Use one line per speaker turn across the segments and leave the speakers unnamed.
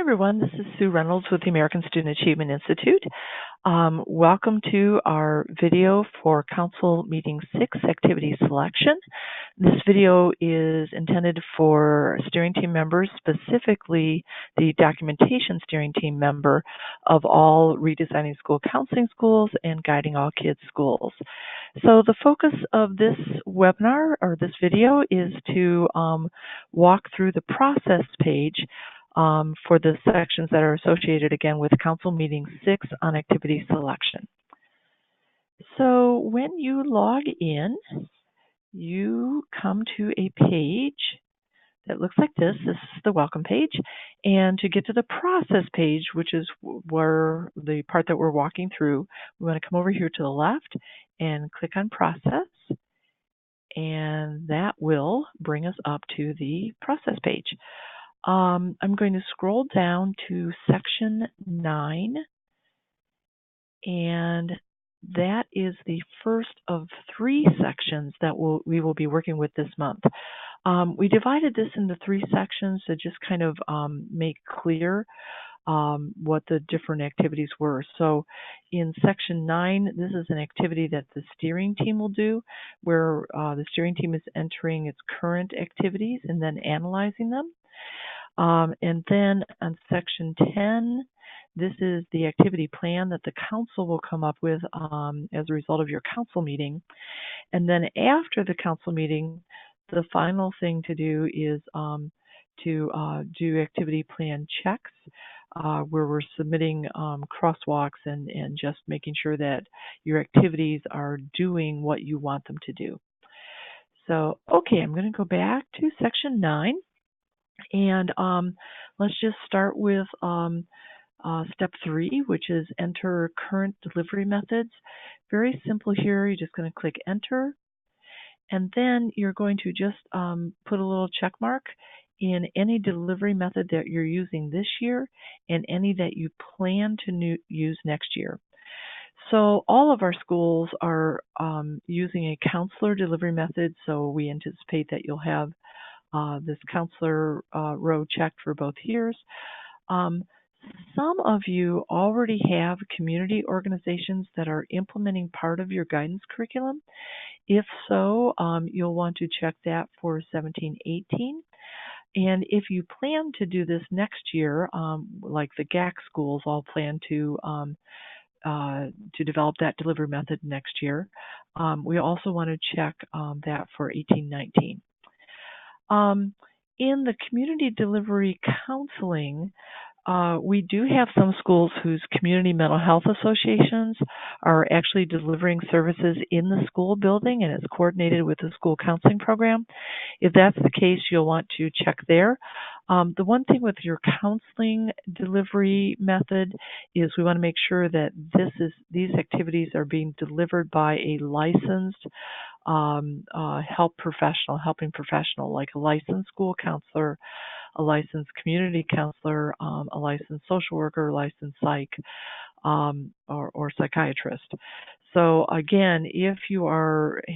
everyone, this is Sue Reynolds with the American Student Achievement Institute. Welcome to our video for Council Meeting 6 Activity Selection. This video is intended for steering team members, specifically the documentation steering team member of all Redesigning School Counseling Schools and Guiding All Kids Schools. So the focus of this webinar or this video is to walk through the process page for the sections that are associated again with Council Meeting 6 on activity selection. So when you log in, you come to a page that looks like this. This is the welcome page. And to get to the process page, which is where the part that we're walking through, we want to come over here to the left and click on process. And that will bring us up to the process page. I'm going to scroll down to section 9, and that is the first of 3 sections that we will be working with this month. We divided this into 3 sections to just kind of make clear what the different activities were. So in section 9, this is an activity that the steering team will do, where the steering team is entering its current activities and then analyzing them. And then on section 10, this is the activity plan that the council will come up with as a result of your council meeting. And then after the council meeting, the final thing to do is to do activity plan checks, where we're submitting crosswalks and just making sure that your activities are doing what you want them to do. So, okay, I'm going to go back to section 9. And let's just start with step 3, which is enter current delivery methods. Very simple here. You're just going to click enter. And then you're going to just put a little check mark in any delivery method that you're using this year and any that you plan to use next year. So all of our schools are using a counselor delivery method, so we anticipate that you'll have this counselor row checked for both years. Some of you already have community organizations that are implementing part of your guidance curriculum. If so, you'll want to check that for 17-18. And if you plan to do this next year, like the GAK schools all plan to develop that delivery method next year, we also want to check that for 18-19. In the community delivery counseling, we do have some schools whose community mental health associations are actually delivering services in the school building, and it's coordinated with the school counseling program. If that's the case, you'll want to check there. The one thing with your counseling delivery method is we want to make sure that these activities are being delivered by a licensed helping professional, like a licensed school counselor, a licensed community counselor, a licensed social worker, licensed psych, or psychiatrist. So again, if you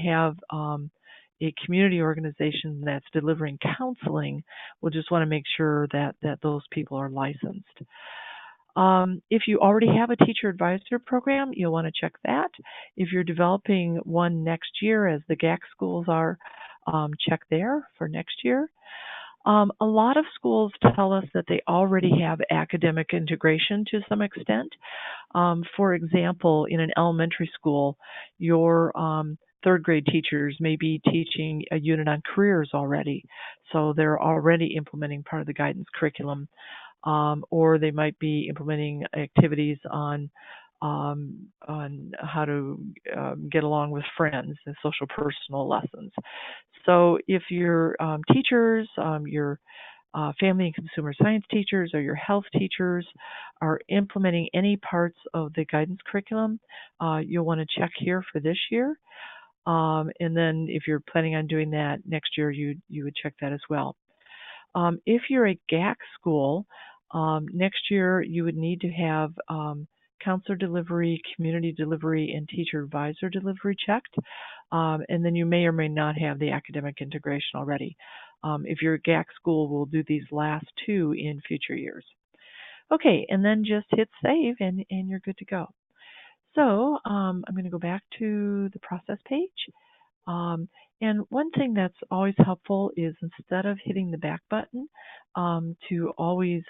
have a community organization that's delivering counseling, we'll just want to make sure that those people are licensed. If you already have a teacher advisor program, you'll want to check that. If you're developing one next year, as the GAK schools are, check there for next year. A lot of schools tell us that they already have academic integration to some extent. For example, in an elementary school, your third grade teachers may be teaching a unit on careers already, so they're already implementing part of the guidance curriculum. Or they might be implementing activities on how to get along with friends and social personal lessons. So if your teachers, your family and consumer science teachers, or your health teachers are implementing any parts of the guidance curriculum, you'll want to check here for this year. And then if you're planning on doing that next year, you would check that as well. If you're a GAK school, next year you would need to have counselor delivery, community delivery, and teacher advisor delivery checked. And then you may or may not have the academic integration already. If you're a GAK school, we'll do these last 2 in future years. Okay, and then just hit save and you're good to go. So I'm going to go back to the process page. And one thing that's always helpful is instead of hitting the back button, to always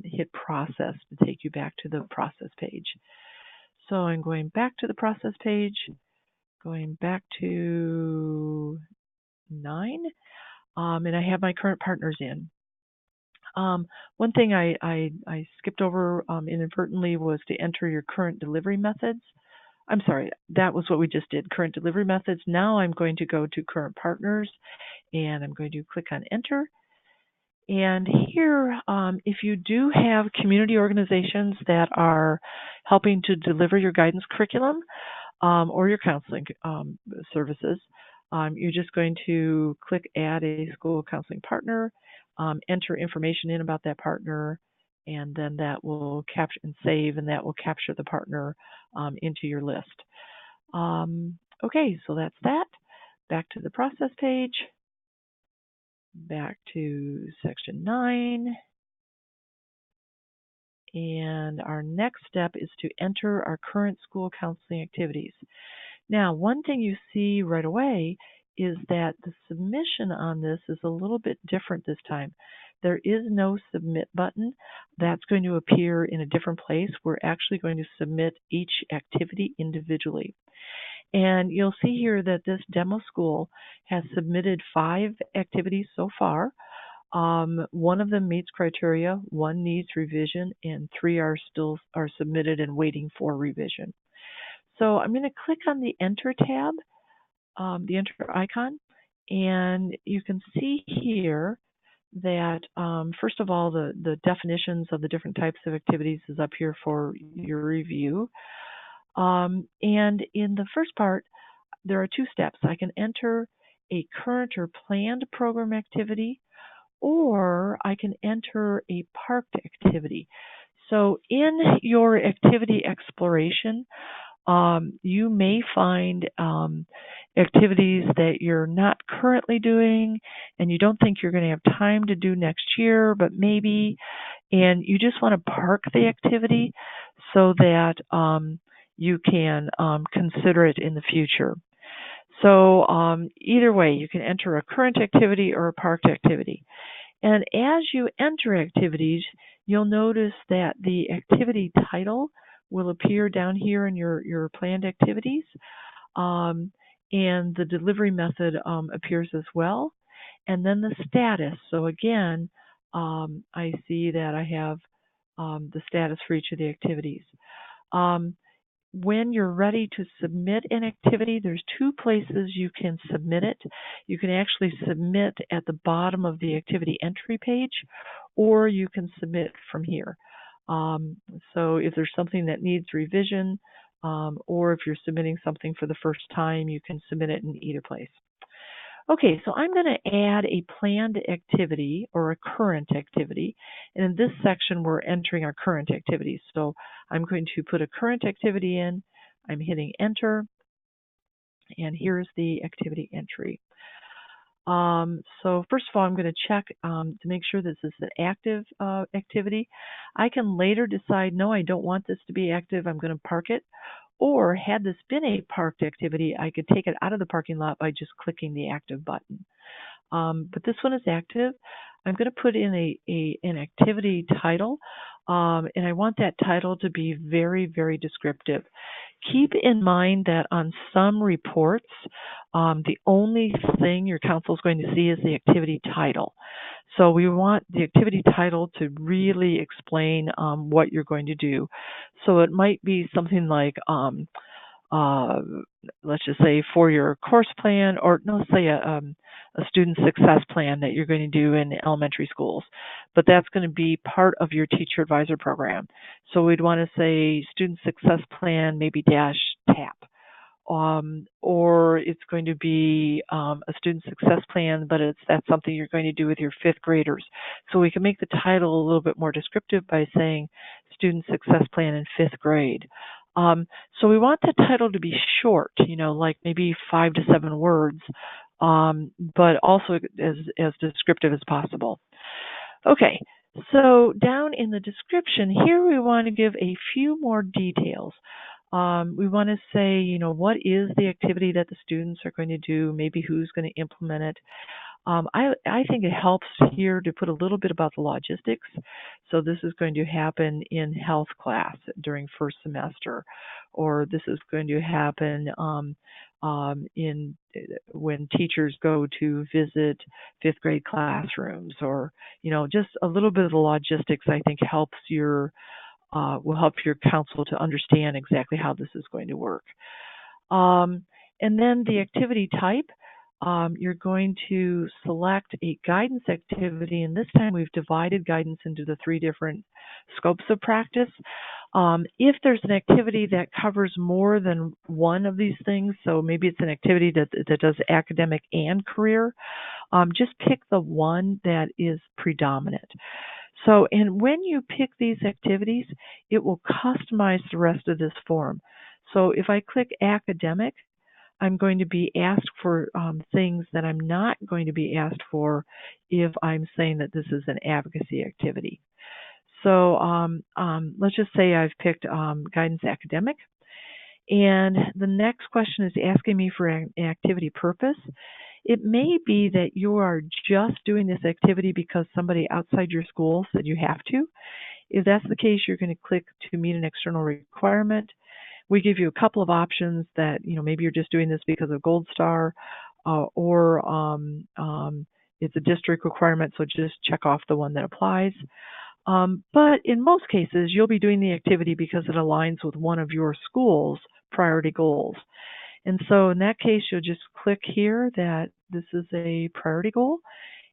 hit process to take you back to the process page. So I'm going back to the process page, going back to 9, and I have my current partners in. One thing I skipped over inadvertently was to enter your current delivery methods. I'm sorry, that was what we just did, current delivery methods. Now I'm going to go to current partners, and I'm going to click on enter. And here, if you do have community organizations that are helping to deliver your guidance curriculum or your counseling services, you're just going to click add a school counseling partner, enter information in about that partner, and then that will capture and save, and that will capture the partner into your list. Okay, so that's that. Back to the process page. Back to section 9. And our next step is to enter our current school counseling activities. Now, one thing you see right away is that the submission on this is a little bit different this time. There is no submit button. That's going to appear in a different place. We're actually going to submit each activity individually. And you'll see here that this demo school has submitted 5 activities so far. One of them meets criteria, 1 needs revision, and 3 are submitted and waiting for revision. So I'm going to click on the Enter tab, the Enter icon, and you can see here that first of all, the definitions of the different types of activities is up here for your review. And in the first part, there are 2 steps. I can enter a current or planned program activity, or I can enter a parked activity. So in your activity exploration, you may find activities that you're not currently doing and you don't think you're going to have time to do next year, but maybe, and you just want to park the activity so that you can consider it in the future. So either way, you can enter a current activity or a parked activity. And as you enter activities, you'll notice that the activity title will appear down here in your planned activities, and the delivery method appears as well, and then the status. So again, I see that I have the status for each of the activities. When you're ready to submit an activity, there's 2 places you can submit it. You can actually submit at the bottom of the activity entry page, or you can submit from here. So if there's something that needs revision, or if you're submitting something for the first time, you can submit it in either place. Okay, so I'm going to add a planned activity or a current activity. And in this section, we're entering our current activities. So I'm going to put a current activity in. I'm hitting enter. And here's the activity entry. So first of all, I'm going to check to make sure this is an active activity. I can later decide, no, I don't want this to be active. I'm going to park it. Or had this been a parked activity, I could take it out of the parking lot by just clicking the active button. But this one is active. I'm going to put in an activity title, and I want that title to be very, very descriptive. Keep in mind that on some reports, the only thing your counsel is going to see is the activity title. So we want the activity title to really explain what you're going to do. So it might be something like, let's just say for your course plan, or no, let's say a student success plan that you're going to do in elementary schools. But that's going to be part of your teacher advisor program. So we'd want to say student success plan, maybe dash TAP. Or it's going to be a student success plan, but that's something you're going to do with your 5th graders. So we can make the title a little bit more descriptive by saying student success plan in 5th grade. So we want the title to be short, like maybe 5 to 7 words, but also as descriptive as possible. Okay, So down in the description here, we want to give a few more details. We want to say, what is the activity that the students are going to do, maybe who's going to implement it. I think it helps here to put a little bit about the logistics. So this is going to happen in health class during first semester, or this is going to happen in when teachers go to visit fifth grade classrooms, or just a little bit of the logistics. I think helps your will help your council to understand exactly how this is going to work. And then the activity type, you're going to select a guidance activity, and this time we've divided guidance into the 3 different scopes of practice. If there's an activity that covers more than one of these things, so maybe it's an activity that does academic and career, just pick the one that is predominant. So, and when you pick these activities, it will customize the rest of this form. So if I click academic, I'm going to be asked for things that I'm not going to be asked for if I'm saying that this is an advocacy activity. So let's just say I've picked guidance academic, and the next question is asking me for an activity purpose. It may be that you are just doing this activity because somebody outside your school said you have to. If that's the case, you're going to click to meet an external requirement. We give you a couple of options that, maybe you're just doing this because of Gold Star, or it's a district requirement, so just check off the one that applies. But in most cases, you'll be doing the activity because it aligns with one of your school's priority goals. And so in that case, you'll just click here that this is a priority goal,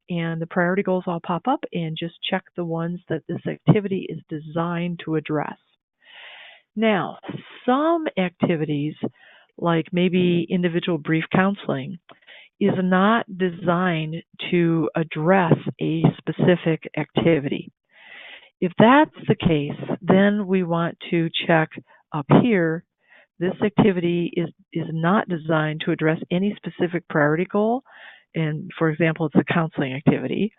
and the priority goals all pop up, and just check the ones that this activity is designed to address. Now, some activities, like maybe individual brief counseling, is not designed to address a specific activity. If that's the case, then we want to check up here, this activity is not designed to address any specific priority goal. And for example, it's a counseling activity.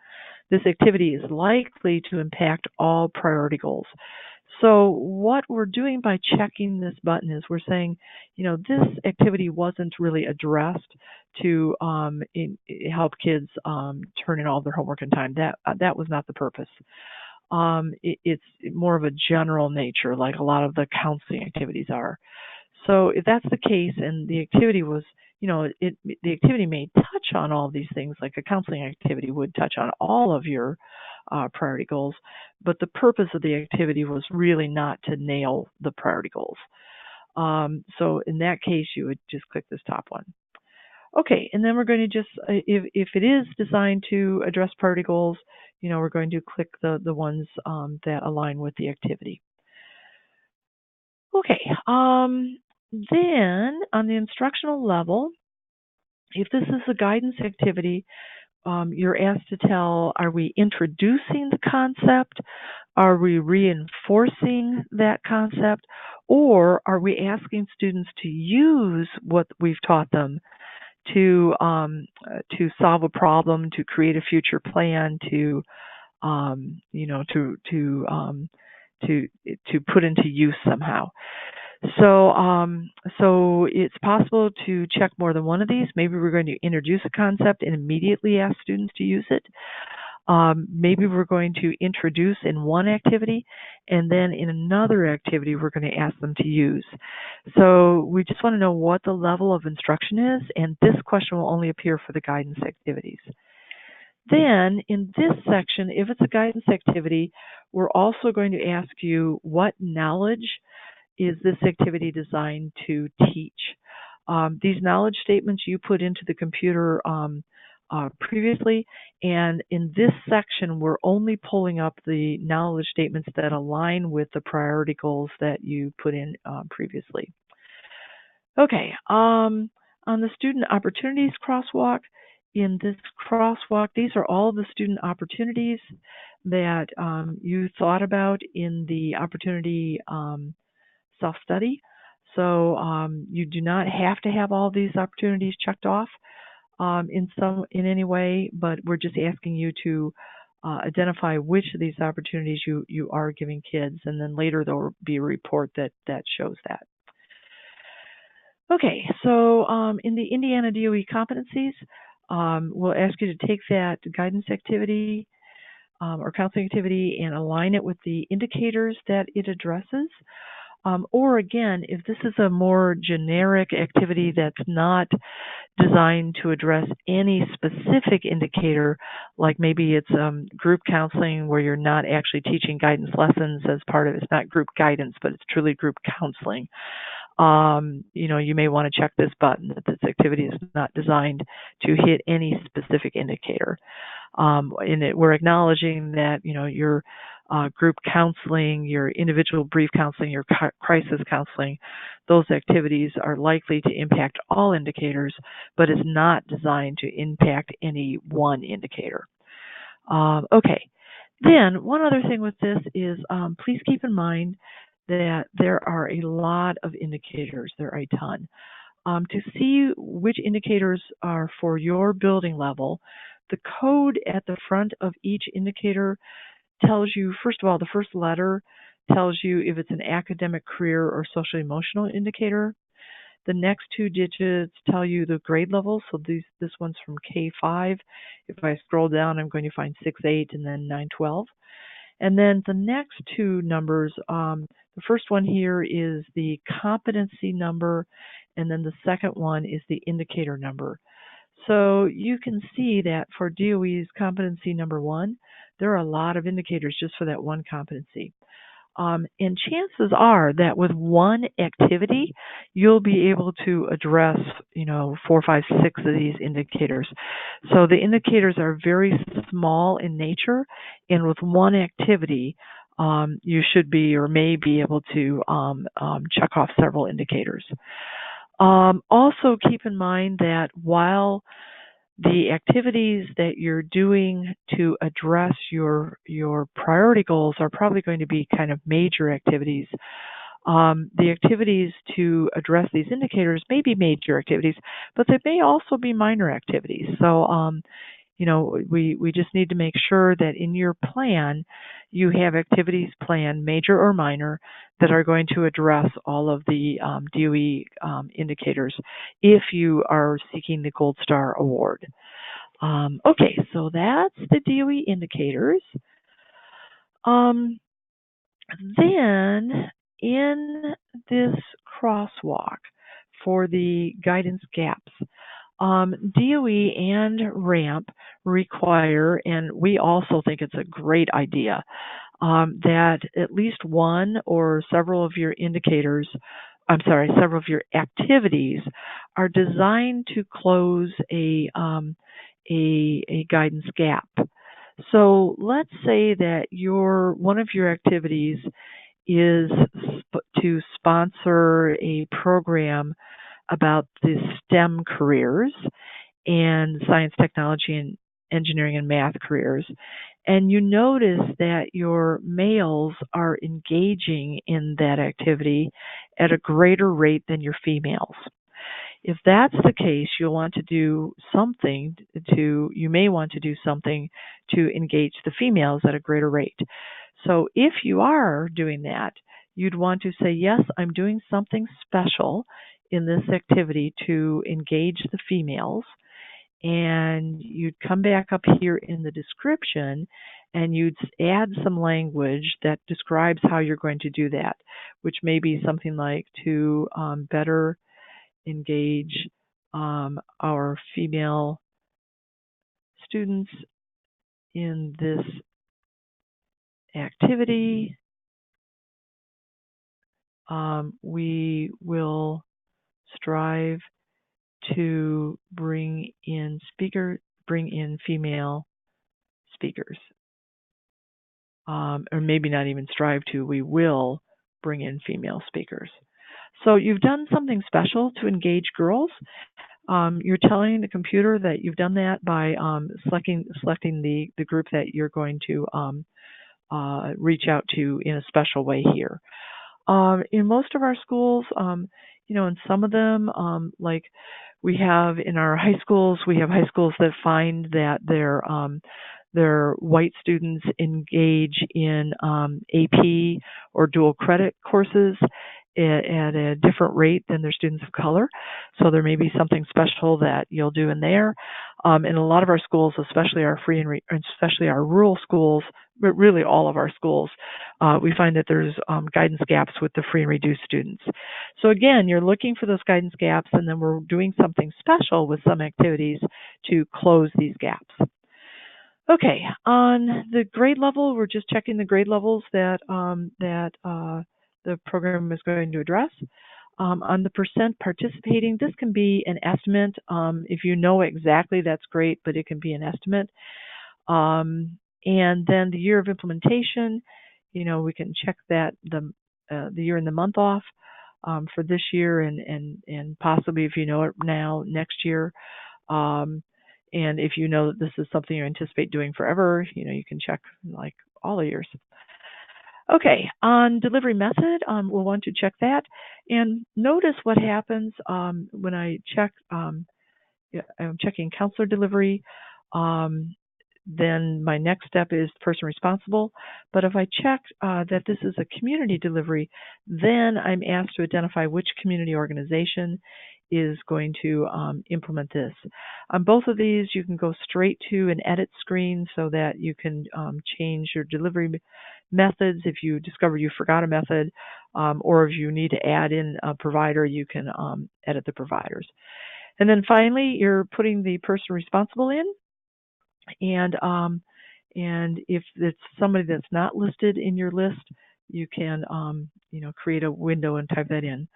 This activity is likely to impact all priority goals. So what we're doing by checking this button is we're saying, this activity wasn't really addressed to help kids turn in all their homework in time. That was not the purpose. It's more of a general nature, like a lot of the counseling activities are. So if that's the case, and the activity was, the activity may touch on all of these things, like a counseling activity would touch on all of your priority goals, but the purpose of the activity was really not to nail the priority goals. So in that case, you would just click this top one. Okay, and then we're going to just, if it is designed to address priority goals, we're going to click the ones that align with the activity. Okay, then on the instructional level, if this is a guidance activity, you're asked to tell, are we introducing the concept? Are we reinforcing that concept? Or are we asking students to use what we've taught them to solve a problem, to create a future plan, to put into use somehow? So it's possible to check more than one of these. Maybe we're going to introduce a concept and immediately ask students to use it. Maybe we're going to introduce in one activity, and then in another activity we're going to ask them to use. So we just want to know what the level of instruction is, and this question will only appear for the guidance activities. Then in this section, if it's a guidance activity, we're also going to ask you what knowledge is this activity designed to teach. These knowledge statements you put into the computer previously, and in this section we're only pulling up the knowledge statements that align with the priority goals that you put in previously. Okay, on the student opportunities crosswalk, in this crosswalk, these are all the student opportunities that you thought about in the opportunity self-study. So you do not have to have all these opportunities checked off in any way, but we're just asking you to identify which of these opportunities you are giving kids, and then later there will be a report that shows that. Okay, so in the Indiana DOE competencies, we'll ask you to take that guidance activity or counseling activity and align it with the indicators that it addresses. Or again, if this is a more generic activity that's not designed to address any specific indicator, like maybe it's group counseling where you're not actually teaching guidance lessons as part of it. It's not group guidance, but it's truly group counseling. You may want to check this button that this activity is not designed to hit any specific indicator. We're acknowledging that your group counseling, your individual brief counseling, your crisis counseling, those activities are likely to impact all indicators, but is not designed to impact any one indicator. Okay. Then one other thing with this is please keep in mind that there are a lot of indicators. There are a ton. To see which indicators are for your building level, the code at the front of each indicator tells you, first of all, the first letter tells you if it's an academic, career, or social emotional indicator. The next two digits tell you the grade level. So this one's from K5. If I scroll down, I'm going to find 6-8 and then 9-12. And then the next two numbers, the first one here is the competency number, and then the second one is the indicator number. So you can see that for DOE's competency number 1, there are a lot of indicators just for that one competency. And chances are that with one activity, you'll be able to address, 4, 5, 6 of these indicators. So the indicators are very small in nature, and with one activity, you should be or may be able to check off several indicators. Also keep in mind that while the activities that you're doing to address your priority goals are probably going to be kind of major activities, the activities to address these indicators may be major activities, but they may also be minor activities. So we just need to make sure that in your plan you have activities planned, major or minor, that are going to address all of the DOE indicators if you are seeking the Gold Star Award. Okay, so that's the DOE indicators. Then in this crosswalk for the guidance gaps, DOE and RAMP require, and we also think it's a great idea, that at least one or several of your indicators, several of your activities are designed to close a guidance gap. So let's say that one of your activities is to sponsor a program about the STEM careers and science, technology, and engineering and math careers. And you notice that your males are engaging in that activity at a greater rate than your females. If that's the case, you may want to do something to engage the females at a greater rate. So if you are doing that, you'd want to say, yes, I'm doing something special in this activity to engage the females. And you'd come back up here in the description and you'd add some language that describes how you're going to do that, which may be something like to better engage our female students in this activity. We will strive to bring in female speakers. Or maybe not even strive to, we will bring in female speakers. So you've done something special to engage girls. You're telling the computer that you've done that by selecting the group that you're going to reach out to in a special way here. In most of our schools, in some of them, like we have in our high schools, we have high schools that find that their white students engage in AP or dual credit courses at a different rate than their students of color. So there may be something special that you'll do in there. In a lot of our schools, especially our free and especially our rural schools, but really all of our schools, we find that there's guidance gaps with the free and reduced students. So again, you're looking for those guidance gaps, and then we're doing something special with some activities to close these gaps. Okay, on the grade level, we're just checking the grade levels that the program is going to address. On the percent participating, this can be an estimate. If you know exactly, that's great, but it can be an estimate. And then the year of implementation, we can check that the year and the month off for this year, and possibly, if you know it now, next year. And if you know that this is something you anticipate doing forever, you can check like all the years. Okay, on delivery method, we'll want to check that. And notice what happens when I check, I'm checking counselor delivery. Then my next step is person responsible. But if I check that this is a community delivery, then I'm asked to identify which community organization is going to implement this. On both of these, you can go straight to an edit screen so that you can change your delivery methods if you discover you forgot a method, or if you need to add in a provider, you can edit the providers. And then finally, you're putting the person responsible in. And if it's somebody that's not listed in your list, you can create a window and type that in.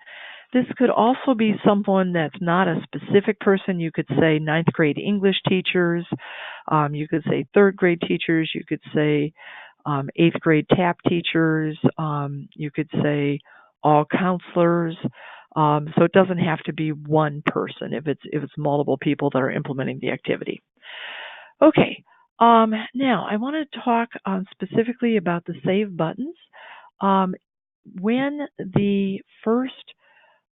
This could also be someone that's not a specific person. You could say 9th grade English teachers. You could say 3rd grade teachers. You could say 8th grade TAP teachers. You could say all counselors. So it doesn't have to be one person if it's multiple people that are implementing the activity. Okay, now I want to talk specifically about the save buttons. When the first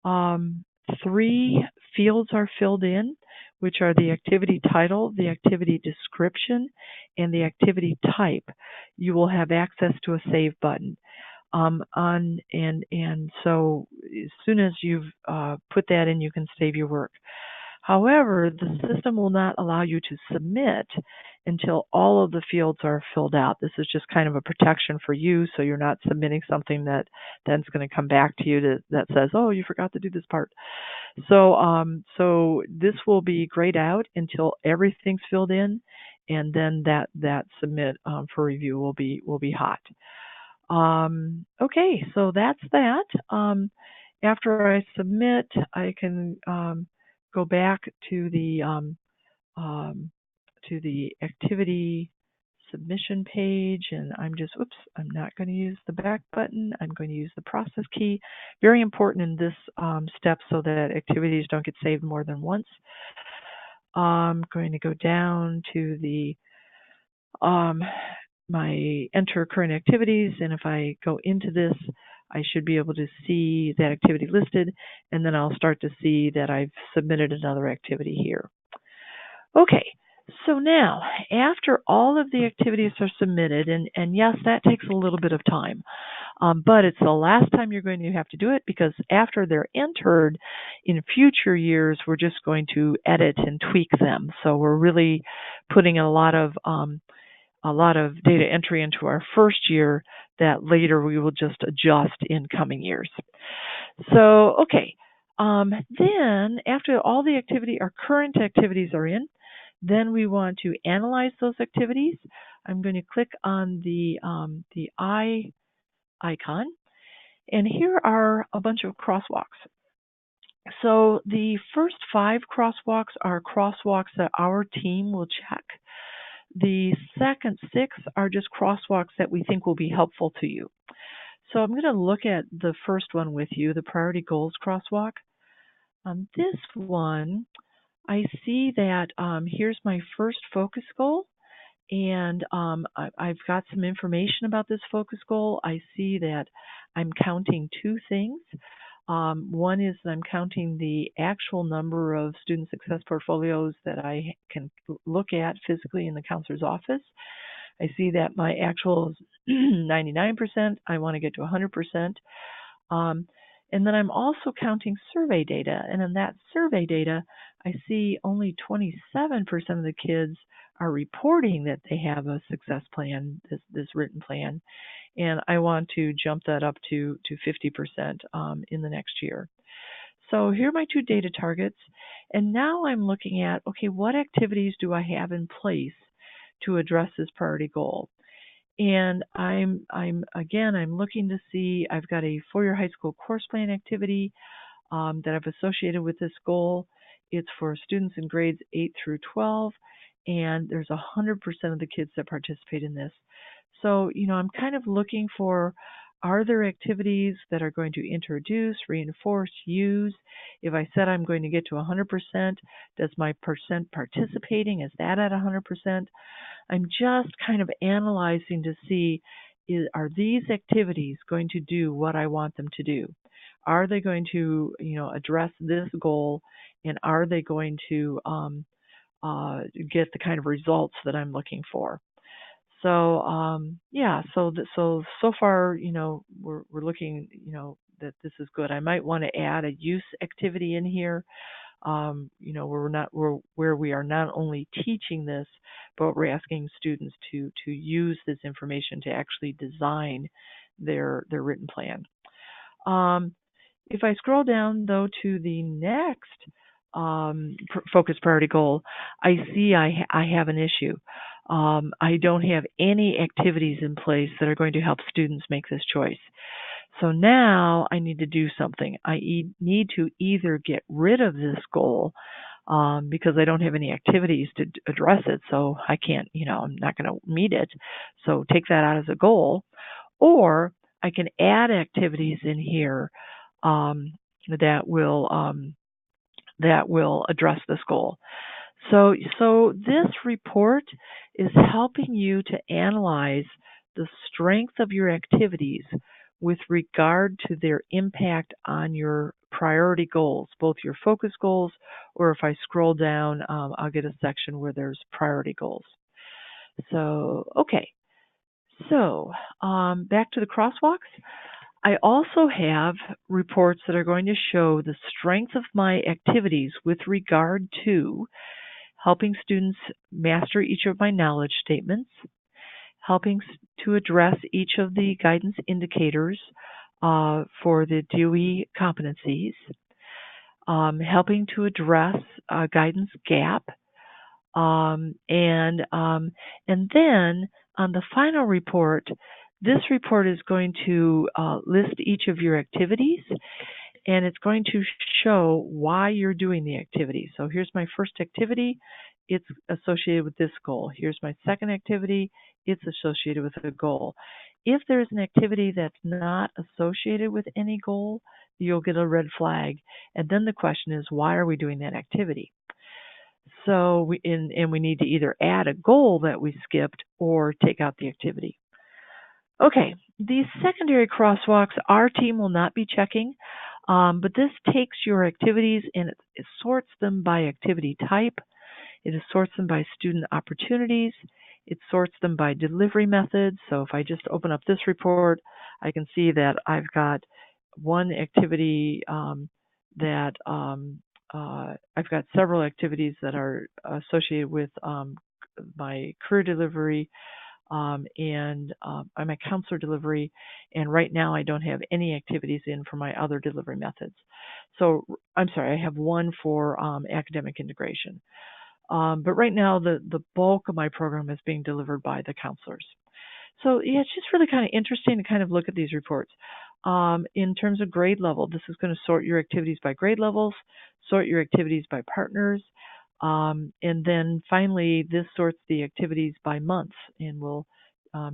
3 fields are filled in, which are the activity title, the activity description, and the activity type, you will have access to a save button. And so as soon as you've put that in, you can save your work. However, the system will not allow you to submit until all of the fields are filled out. This is just kind of a protection for you, so you're not submitting something that then's going to come back to you that says, oh, you forgot to do this part. So this will be grayed out until everything's filled in, and then that submit for review will be hot. Okay, so that's that. After I submit, I can go back to the activity submission page, and I'm not going to use the back button. I'm going to use the process key. Very important in this step so that activities don't get saved more than once. I'm going to go down to the my enter current activities, and if I go into this, I should be able to see that activity listed, and then I'll start to see that I've submitted another activity here. Okay, so now after all of the activities are submitted, and yes, that takes a little bit of time, but it's the last time you're going to have to do it, because after they're entered in future years, we're just going to edit and tweak them. So we're really putting a lot of data entry into our first year that later we will just adjust in coming years. So, okay, then after all the our current activities are in, then we want to analyze those activities. I'm going to click on the eye icon, and here are a bunch of crosswalks. So the first 5 crosswalks are crosswalks that our team will check. The second 6 are just crosswalks that we think will be helpful to you. So I'm going to look at the first one with you, the priority goals crosswalk. On this one, I see that here's my first focus goal, and I've got some information about this focus goal. I see that I'm counting 2 things. One is that I'm counting the actual number of student success portfolios that I can look at physically in the counselor's office. I see that my actual is 99%. I want to get to 100%. And then I'm also counting survey data. And in that survey data, I see only 27% of the kids are reporting that they have a success plan, this written plan. And I want to jump that up to 50% in the next year. So here are my two data targets. And now I'm looking at, okay, what activities do I have in place to address this priority goal? And I'm looking to see, I've got a 4-year high school course plan activity that I've associated with this goal. It's for students in grades 8 through 12, and there's 100% of the kids that participate in this. So, I'm kind of looking for, are there activities that are going to introduce, reinforce, use? If I said I'm going to get to 100%, does my percent participating, is that at 100%? I'm just kind of analyzing to see, are these activities going to do what I want them to do? Are they going to, address this goal, and are they going to get the kind of results that I'm looking for? So so far, we're looking, that this is good. I might want to add a use activity in here. Where we are not only teaching this, but we're asking students to use this information to actually design their written plan. If I scroll down though to the next focus priority goal, I see I have an issue. I don't have any activities in place that are going to help students make this choice. So now I need to do something. I need to either get rid of this goal because I don't have any activities to address it, so I can't, I'm not going to meet it. So take that out as a goal. Or I can add activities in here that will address this goal. So this report is helping you to analyze the strength of your activities with regard to their impact on your priority goals, both your focus goals, or if I scroll down, I'll get a section where there's priority goals. So, okay. So, back to the crosswalks. I also have reports that are going to show the strength of my activities with regard to helping students master each of my knowledge statements, helping to address each of the guidance indicators for the DOE competencies, helping to address guidance gap, and then on the final report, this report is going to list each of your activities, and it's going to show why you're doing the activity. So here's my first activity. It's associated with this goal. Here's my second activity. It's associated with a goal. If there's an activity that's not associated with any goal, you'll get a red flag. And then the question is, why are we doing that activity? So we need to either add a goal that we skipped or take out the activity. Okay, these secondary crosswalks, our team will not be checking, but this takes your activities and it sorts them by activity type. It sorts them by student opportunities. It sorts them by delivery methods. So if I just open up this report, I can see that I've got one activity I've got several activities that are associated with my career delivery and my counselor delivery, and right now I don't have any activities in for my other delivery methods. So I'm sorry, I have one for academic integration. But right now the bulk of my program is being delivered by the counselors. So yeah, it's just really kind of interesting to kind of look at these reports. In terms of grade level, this is going to sort your activities by grade levels, sort your activities by partners, and then finally this sorts the activities by months and will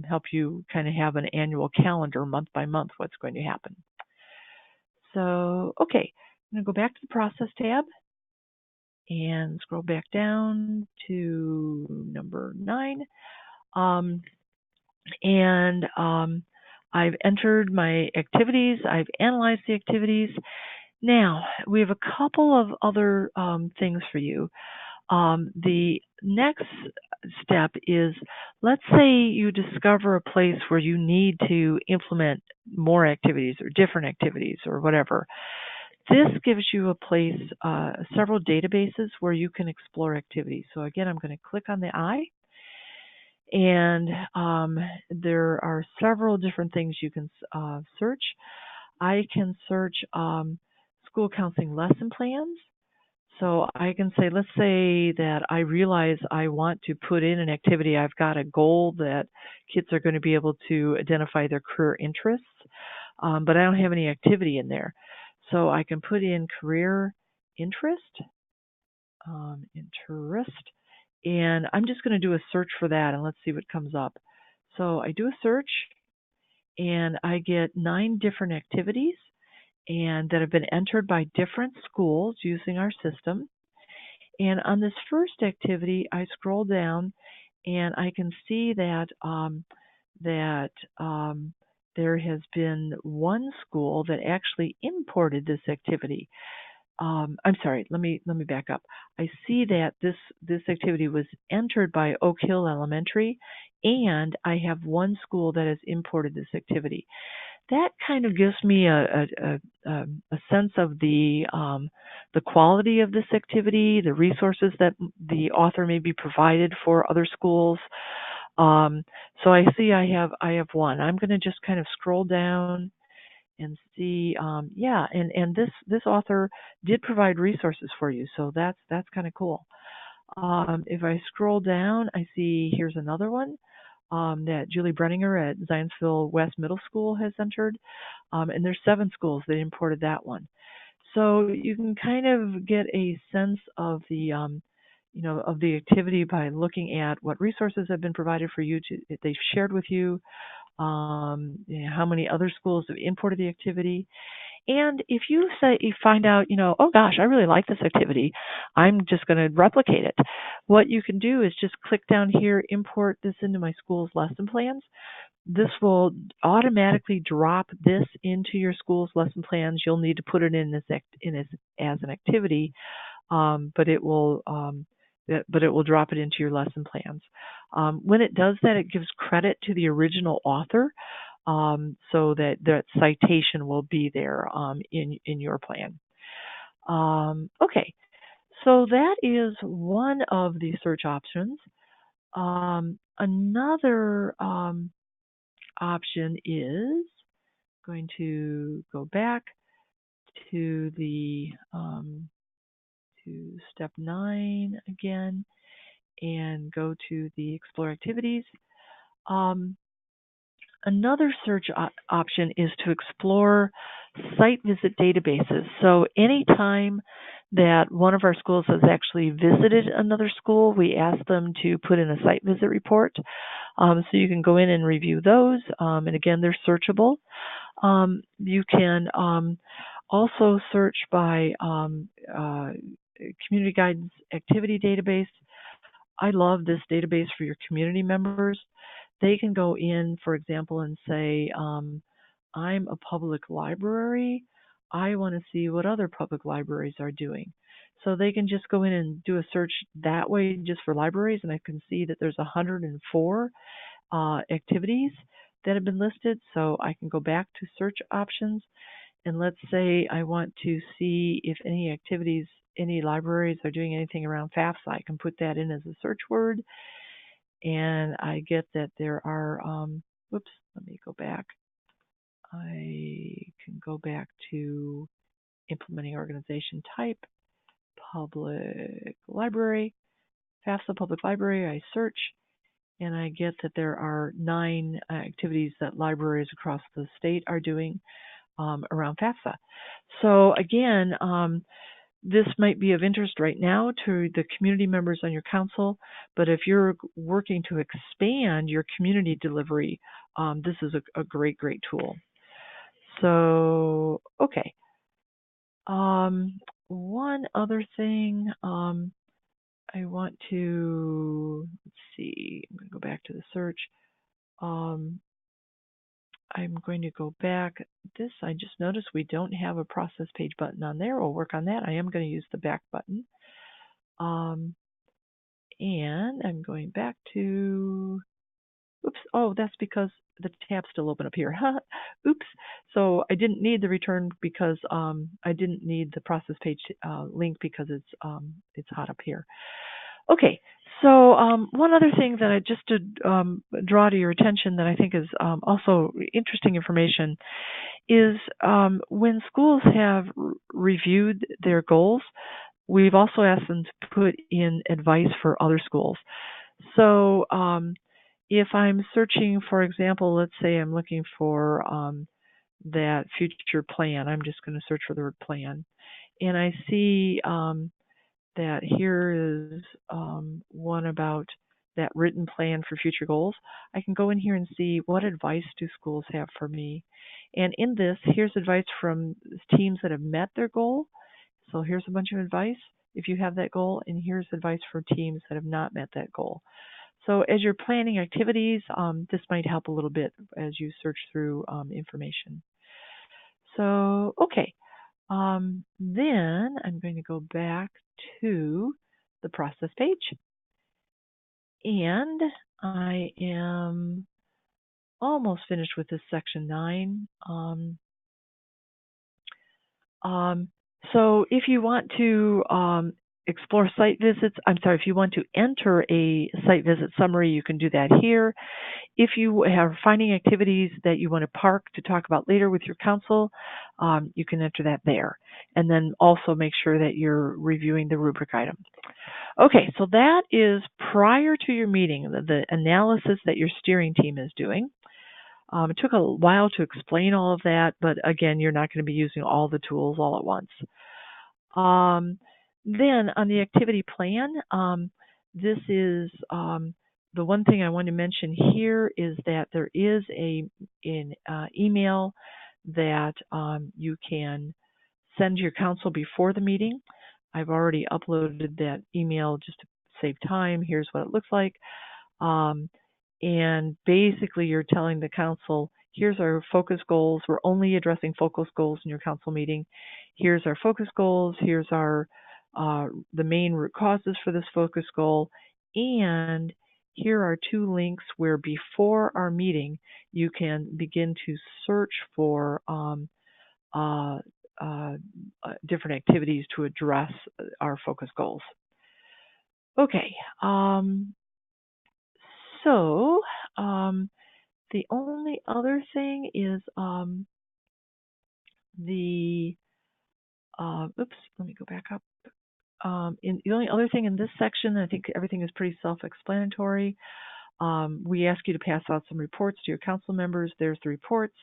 help you kind of have an annual calendar month by month what's going to happen. So, okay, I'm going to go back to the process tab and scroll back down to number 9. I've entered my activities. I've analyzed the activities. Now, we have a couple of other things for you. The next step is, let's say you discover a place where you need to implement more activities or different activities or whatever. This gives you a place, several databases where you can explore activities. So again, I'm going to click on the eye, and there are several different things you can search. I can search school counseling lesson plans. So I can say, let's say that I realize I want to put in an activity. I've got a goal that kids are going to be able to identify their career interests, but I don't have any activity in there. So I can put in career interest, and I'm just going to do a search for that, and let's see what comes up. So I do a search, and I get 9 different activities and that have been entered by different schools using our system. And on this first activity, I scroll down and I can see that there has been one school that actually imported this activity. I'm sorry, let me back up. I see that this activity was entered by Oak Hill Elementary, and I have one school that has imported this activity. That kind of gives me a sense of the quality of this activity, the resources that the author may be provided for other schools. So I see I have one. I'm going to just kind of scroll down and see. And this author did provide resources for you, so that's kind of cool. If I scroll down, I see here's another one that Julie Brenninger at Zionsville West Middle School has entered, and there's 7 schools that imported that one. So you can kind of get a sense of the of the activity by looking at what resources have been provided for you they've shared with you, how many other schools have imported the activity. And if you find out, oh gosh, I really like this activity, I'm just going to replicate it. What you can do is just click down here, import this into my school's lesson plans. This will automatically drop this into your school's lesson plans. You'll need to put it in as an activity, but it will drop it into your lesson plans. When it does that, it gives credit to the original author, so that citation will be there in your plan. Okay, so that is one of the search options. Another option is going to go back to the to step 9 again and go to the explore activities. Another search option is to explore site visit databases. So anytime that one of our schools has actually visited another school, we ask them to put in a site visit report. So you can go in and review those. And again, they're searchable. You can also search by Community Guidance Activity Database. I love this database for your community members. They can go in, for example, and say, I'm a public library. I want to see what other public libraries are doing. So they can just go in and do a search that way just for libraries, and I can see that there's 104 activities that have been listed. So I can go back to search options, and let's say I want to see if any libraries are doing anything around FAFSA. I can put that in as a search word, and I get that there are, let me go back. I can go back to implementing organization type, public library, FAFSA public library. I search, and I get that there are 9 activities that libraries across the state are doing around FAFSA. So again, this might be of interest right now to the community members on your council, but if you're working to expand your community delivery, this is a great tool. So, okay. One other thing I want to, let's see, I'm going to go back to the search. I'm going to go back. I just noticed we don't have a process page button on there. We'll work on that. I am going to use the back button. And I'm going back to, oops, oh, that's because the tab's still open up here. Oops. So I didn't need the return because I didn't need the process page link because it's hot up here. Okay, so one other thing that I just to draw to your attention that I think is also interesting information is when schools have reviewed their goals, we've also asked them to put in advice for other schools. So if I'm searching, for example, let's say I'm looking for that future plan, I'm just going to search for the word plan, and I see that here is one about that written plan for future goals. I can go in here and see what advice do schools have for me. And in this, here's advice from teams that have met their goal. So here's a bunch of advice if you have that goal, and here's advice for teams that have not met that goal. So as you're planning activities, this might help a little bit as you search through information. So, okay. Then I'm going to go back to the process page, and I am almost finished with this section 9. So if you want to explore site visits, if you want to enter a site visit summary, you can do that here. If you are finding activities that you want to park to talk about later with your council, you can enter that there. And then also make sure that you're reviewing the rubric item. Okay, so that is prior to your meeting, the analysis that your steering team is doing. It took a while to explain all of that, but again, you're not going to be using all the tools all at once. Then on the activity plan, this is the one thing I want to mention here is that there is an email that you can send your council before the meeting. I've already uploaded that email just to save time. Here's what it looks like. And basically you're telling the council, here's our focus goals. We're only addressing focus goals in your council meeting. Here's our focus goals. Here's our the main root causes for this focus goal. And here are 2 links where before our meeting, you can begin to search for different activities to address our focus goals. Okay. So the only other thing is oops, let me go back up. The only other thing in this section, I think everything is pretty self-explanatory. We ask you to pass out some reports to your council members. There's the reports.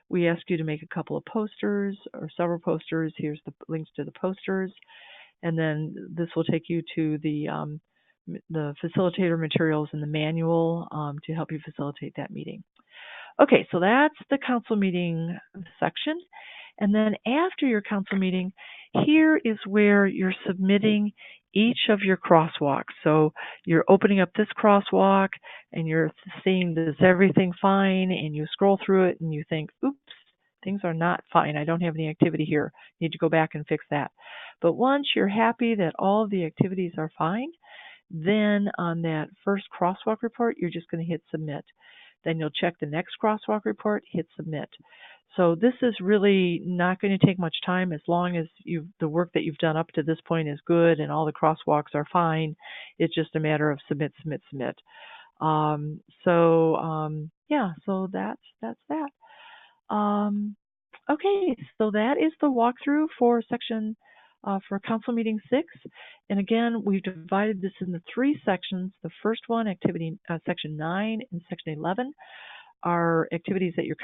We ask you to make a couple of posters or several posters. Here's the links to the posters. And then this will take you to the facilitator materials and the manual to help you facilitate that meeting. Okay, so that's the council meeting section. And then after your council meeting, here is where you're submitting each of your crosswalks. So you're opening up this crosswalk and you're seeing, is everything fine? And you scroll through it and you think, oops, things are not fine. I don't have any activity here. Need to go back and fix that. But once you're happy that all of the activities are fine, then on that first crosswalk report, you're just going to hit submit. Then you'll check the next crosswalk report, hit submit. So this is really not going to take much time as long as the work that you've done up to this point is good and all the crosswalks are fine. It's just a matter of submit, submit, submit. Yeah, so that's that. Okay, so that is the walkthrough for section for Council Meeting 6. And again, we've divided this into 3 sections. The first one, activity section 9 and section 11, are activities that your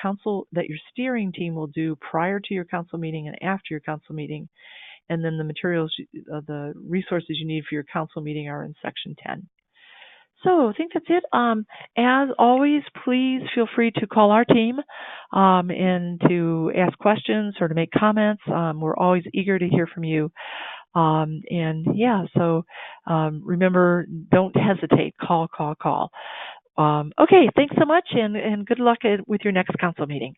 steering team will do prior to your council meeting and after your council meeting. And then the materials, the resources you need for your council meeting are in section 10. So I think that's it. As always, please feel free to call our team and to ask questions or to make comments. We're always eager to hear from you. And yeah, so remember, don't hesitate. Call. Okay, thanks so much, and good luck with your next council meeting.